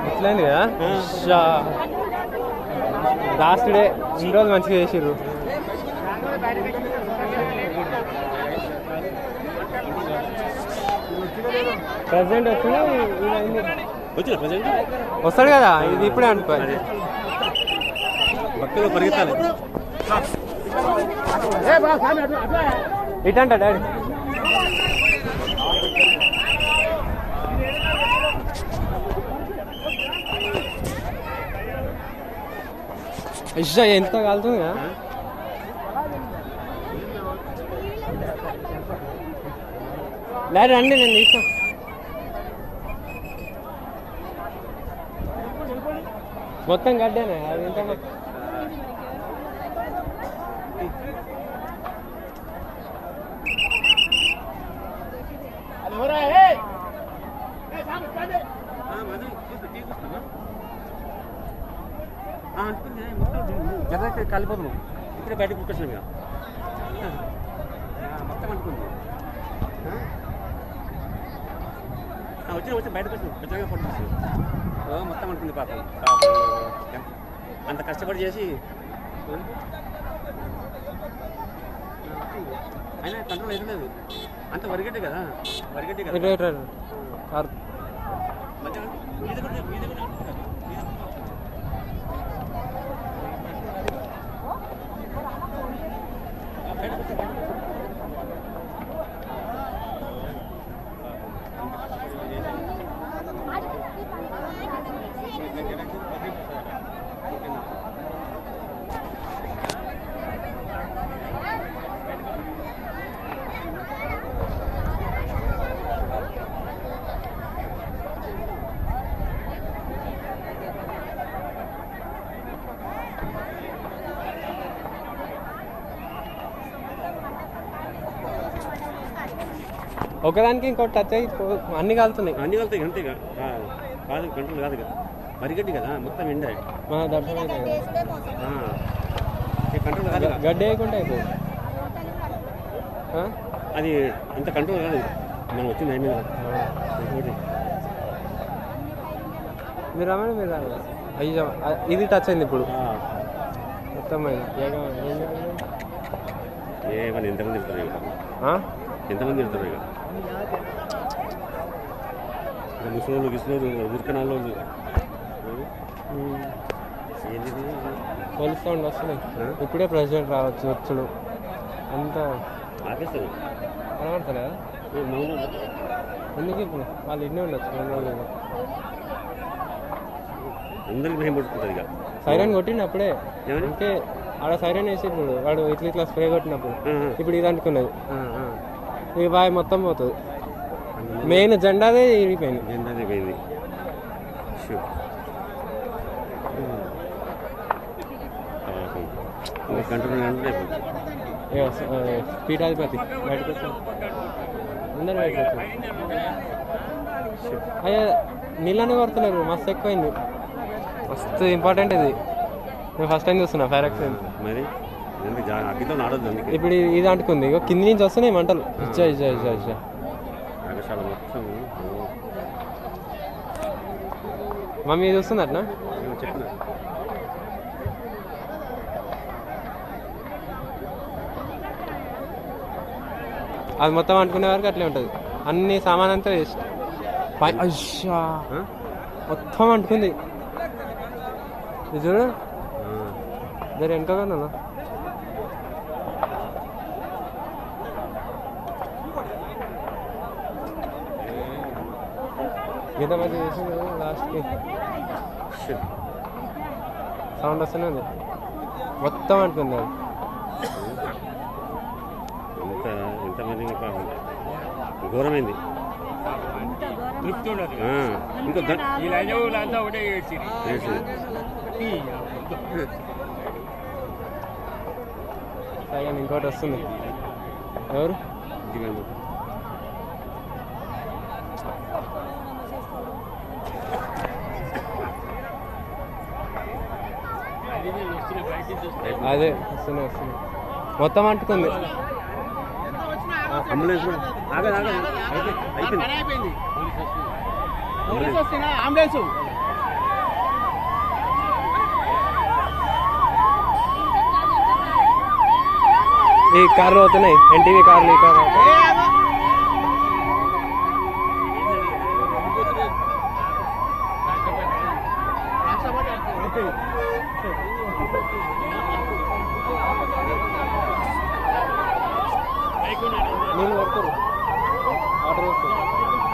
ఎట్లయింది కదా last day ఇన్ని రోజులు మంచిగా చేసిర్రు. ప్రెసిడెంట్ వస్తాడు కదా, ఇది ఇప్పుడే అనుకోవాలి. భక్తులు పరిగెత్తాలి. ఇటంట డాడీ ఇష్టం ఎంత కాలుతుంది కదా. డాడీ రండి, నేను తీస్తాను. మొత్తం గడ్డేనా అది ఎంత? కాలిపోతున్నాం ఇప్పుడే బయటకు కుట్టేసాం ఇక మొత్తం అంటుకుంది. వచ్చి బయటకు వచ్చి ఖచ్చితంగా పట్టుకొచ్చి మొత్తం అంటుంది పాపం. అంత కష్టపడి చేసి అయినా కంట్రోల్ అయితే లేదు. అంత వరిగడ్డే కదా, వరిగడ్డే కదా. ఒకదానికి ఇంకోటి టచ్ అయ్యి అన్ని కాలుతున్నాయి. అన్ని కాలుతాయి అంతే కాదు, కంట్రోల్ కాదు కదా, వరిగడ్డి కదా మొత్తం ఎండ దర్శనం అయితే కంట్రోల్ కాదు. గడ్డి వేయకుండా అయిపోయింది అది అంత కంట్రోల్ కాదు. మనం వచ్చింది అయిన మీరు రమ్మని మీరు అయ్యో ఇది టచ్ అయింది ఇప్పుడు మొత్తం. ఏమని ఎంతమంది వెళ్తారు ఇక, ఎంతమంది వెళ్తారు ఇక ముసలోళ్ళు గిసలోళ్ళు ఉరికనాళ్ళు పోలీస్ సౌండ్ వస్తున్నాయి. ఇప్పుడే ప్రెసిడెంట్ రావచ్చు వచ్చుడు అంతా ఆపేస్తారు కనబడతలే. ఎందుకు ఇప్పుడు వాళ్ళు ఇన్నే ఉండొచ్చు. అందరికి భయం పడుతుంది ఇక. సైరన్ కొట్టిండు అప్పుడే, అంటే ఆడ సైరన్ వేసి ఇప్పుడు వాడు ఇట్లా స్ప్రే కొట్టినప్పుడు ఇప్పుడు ఇది అనుకున్నది ఈ బాయ్ మొత్తం పోతుంది. మెయిన్ జెండాదే ఇరిగిపోయింది. జెండాదే పోయింది. పీఠాధిపతి బయటకు వచ్చాను, అందరు బయటకు వచ్చారు. అయ్యా నీళ్ళని కొడుతున్నారు, మస్తు ఎక్కువైంది. మస్తు ఇంపార్టెంట్ ఇది. నేను ఫస్ట్ టైం చూస్తున్నా ఫైర్ యాక్సిడెంట్. మరి ఇప్పుడు ఇది అంటుకుంది, ఇక కింది నుంచి వస్తున్నాయి మంటలు. ఇచ్చా ఇచ్చా ఇచ్చా ఇచ్చా మమ్మీ ఇది వస్తుంది అట్నా చెప్పిన. అది మొత్తం అంటుకునే వరకు అట్లే ఉంటుంది. అన్ని సామాన్ అంతా వేస్ట్. అయ్యా మొత్తం అంటుకుంది. ఇది చూడు జర వెనకగా గీత మధ్య చేసింది లాస్ట్కి సౌండ్ వస్తూనే ఉంది. మొత్తం అంటుకుంది అది. ఎంతమంది ఘోరమైంది. ఇంకోటి వస్తుంది. ఎవరు అదే వస్తున్నాయి వస్తున్నాయి. మొత్తం అంటుకుంది. అంబులెన్స్ అంబులెన్స్ ఈ కార్లు అవుతున్నాయి, ఎన్టీవీ కార్లు ఈ కార్ నీళ్ళు పడతారు, వాటర్ వస్తారు.